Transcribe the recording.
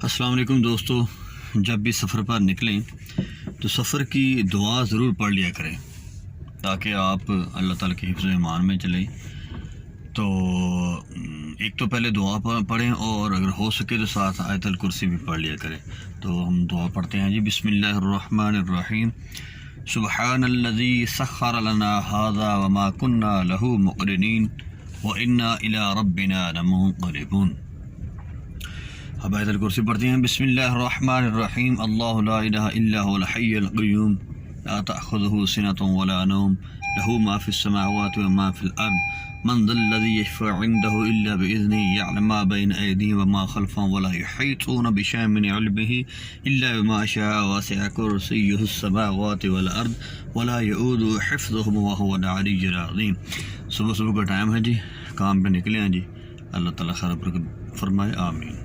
अस्सलाम वालेकुम दोस्तों, जब भी सफ़र पर निकलें तो सफ़र की दुआ ज़रूर पढ़ लिया करें ताकि आप अल्लाह ताला के हिफ्ज़ ईमान में चलें। तो एक तो पहले दुआ पढ़ें और अगर हो सके तो साथ आयतल कुर्सी भी पढ़ लिया करें। तो हम दुआ पढ़ते हैं जी। बिस्मिल्लाहिर्रहमानिर्रहीम। सुब्हानल्लज़ी सख़्ख़र लना हाज़ा वमा कुन्ना लहू मुक़रिनीन व इन्ना इला रब्बिना लमुन्क़लिबून। अब आयतल कुर्सी पढ़ते हैं। बिस्मिल्लाहिर्रहमानिर्रहीम। अल्लाहु ला इलाहा इल्ला हुवल हय्युल क़य्यूम ला तअख़ुज़ुहु सिनतुन वला नौम लहू मा फ़िस समावाति व मा फ़िल अर्ज़ मन ज़ल्लज़ी यशफ़अु इंदहु इल्ला बिइज़्निही यअलमु मा बैन अयदीहिम व मा ख़ल्फ़हुम व ला युहीतूना बिशैइन मिन इल्मिही इल्ला बिमा शाअ वसिअ कुर्सियुहुस समावाति वल अर्ज़ व ला यऊदुहु हिफ़्ज़ुहुमा व हुवल अलिय्युल अज़ीम। सुबह सुबह का टाइम है जी, काम पे निकले हैं जी। अल्लाह ताला खैर बरकत फरमाए, आमीन।